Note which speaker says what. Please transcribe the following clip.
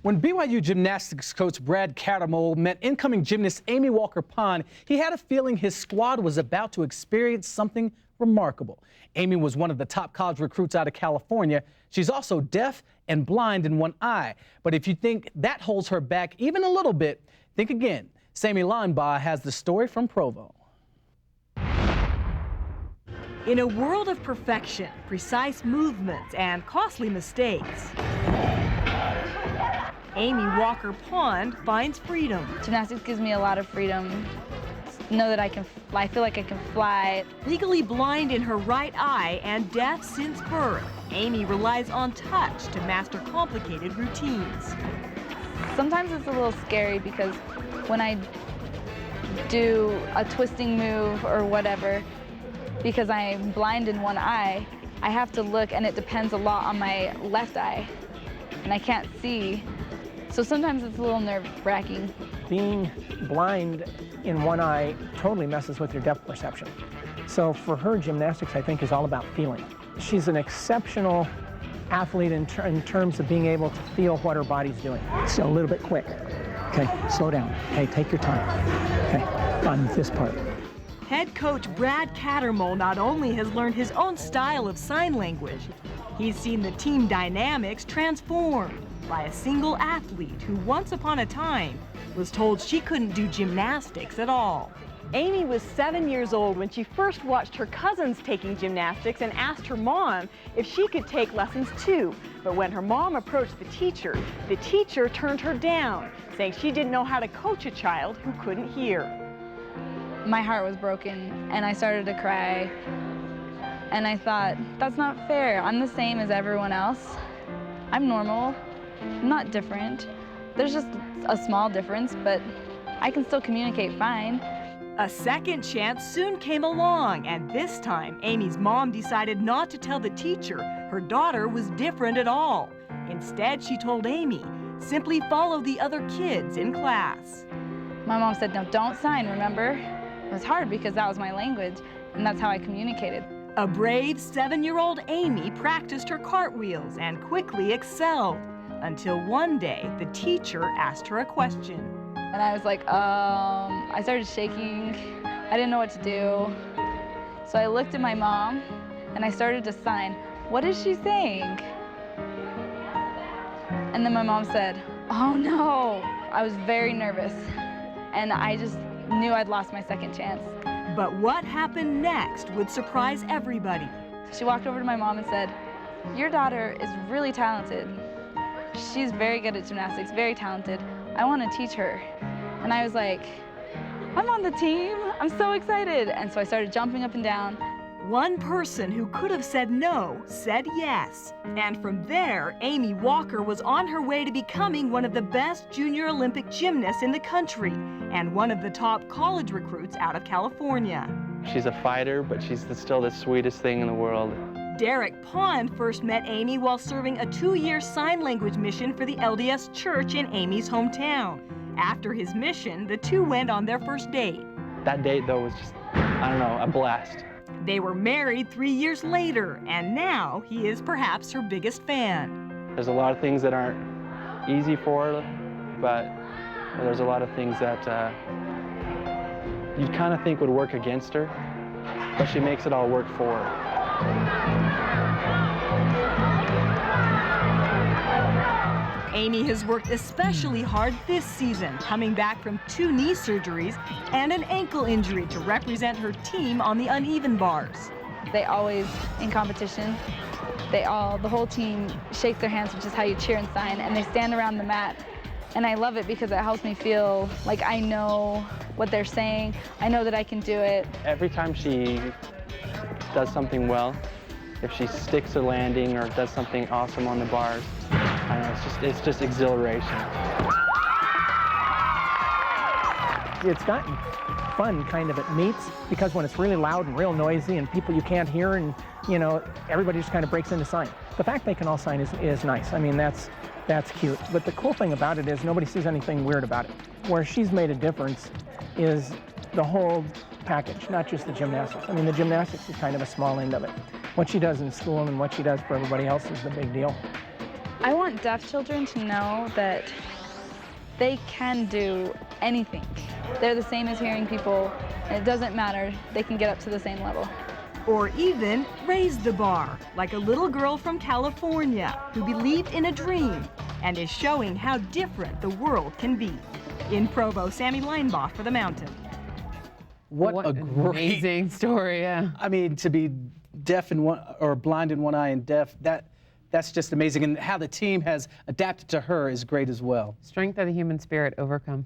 Speaker 1: When BYU Gymnastics coach Brad Cattermole met incoming gymnast Amy Walker-Pond, he had a feeling his squad was about to experience something remarkable. Amy was one of the top college recruits out of California. She's also deaf and blind in one eye. But if you think that holds her back even a little bit, think again. Sammy Linebaugh has the story from Provo.
Speaker 2: In a world of perfection, precise movements, and costly mistakes, Amy Walker-Pond finds freedom.
Speaker 3: Gymnastics gives me a lot of freedom. Know that I feel like I can fly.
Speaker 2: Legally blind in her right eye and deaf since birth, Amy relies on touch to master complicated routines.
Speaker 3: Sometimes it's a little scary because when I do a twisting move or whatever, because I'm blind in one eye, I have to look, and it depends a lot on my left eye, and I can't see. So sometimes it's a little nerve-wracking.
Speaker 4: Being blind in one eye totally messes with your depth perception. So for her, gymnastics, I think, is all about feeling. She's an exceptional athlete in terms of being able to feel what her body's doing. It's a little bit quick. Okay, slow down. Okay, take your time. Okay, on this part.
Speaker 2: Head coach Brad Cattermole not only has learned his own style of sign language, he's seen the team dynamics transformed by a single athlete who once upon a time was told she couldn't do gymnastics at all. Amy was 7 years old when she first watched her cousins taking gymnastics and asked her mom if she could take lessons too. But when her mom approached the teacher turned her down, saying she didn't know how to coach a child who couldn't hear.
Speaker 3: My heart was broken, and I started to cry. And I thought, that's not fair. I'm the same as everyone else. I'm normal. I'm not different. There's just a small difference, but I can still communicate fine.
Speaker 2: A second chance soon came along, and this time, Amy's mom decided not to tell the teacher her daughter was different at all. Instead, she told Amy, simply follow the other kids in class.
Speaker 3: My mom said, no, don't sign, remember? It was hard because that was my language, and that's how I communicated.
Speaker 2: A brave 7-year-old Amy practiced her cartwheels and quickly excelled, until one day the teacher asked her a question.
Speaker 3: And I was like, I started shaking. I didn't know what to do. So I looked at my mom and I started to sign. What is she saying? And then my mom said, oh no. I was very nervous and I just knew I'd lost my second chance.
Speaker 2: But what happened next would surprise everybody.
Speaker 3: She walked over to my mom and said, your daughter is really talented. She's very good at gymnastics, very talented. I want to teach her. And I was like, I'm on the team. I'm so excited. And so I started jumping up and down.
Speaker 2: One person who could have said no said yes. And from there, Amy Walker was on her way to becoming one of the best junior Olympic gymnasts in the country and one of the top college recruits out of California.
Speaker 5: She's a fighter, but she's still the sweetest thing in the world.
Speaker 2: Derek Pond first met Amy while serving a 2-year sign language mission for the LDS Church in Amy's hometown. After his mission, the two went on their first date.
Speaker 5: That date, though, was just, I don't know, a blast.
Speaker 2: They were married 3 years later, and now he is perhaps her biggest fan.
Speaker 5: There's a lot of things that aren't easy for her, but there's a lot of things that you'd kind of think would work against her, but she makes it all work for her.
Speaker 2: Amy has worked especially hard this season, coming back from 2 knee surgeries and an ankle injury to represent her team on the uneven bars.
Speaker 3: They always, in competition, the whole team shake their hands, which is how you cheer and sign, and they stand around the mat. And I love it because it helps me feel like I know what they're saying. I know that I can do it.
Speaker 5: Every time she does something well, if she sticks a landing or does something awesome on the bars, I don't know, it's just exhilaration.
Speaker 4: It's gotten fun kind of at meets because when it's really loud and real noisy and people you can't hear and, you know, everybody just kind of breaks into sign. The fact they can all sign is nice. I mean, that's cute. But the cool thing about it is nobody sees anything weird about it. Where she's made a difference is the whole package, not just the gymnastics. I mean, the gymnastics is kind of a small end of it. What she does in school and what she does for everybody else is the big deal.
Speaker 3: I want deaf children to know that they can do anything. They're the same as hearing people, and it doesn't matter. They can get up to the same level.
Speaker 2: Or even raise the bar, like a little girl from California who believed in a dream and is showing how different the world can be. In Provo, Sammy Linebaugh for the Mountain.
Speaker 1: What a
Speaker 6: an
Speaker 1: great
Speaker 6: amazing story, yeah.
Speaker 1: I mean, to be deaf in one or blind in one eye and deaf, that's just amazing. And how the team has adapted to her is great as well.
Speaker 6: Strength of the human spirit overcome.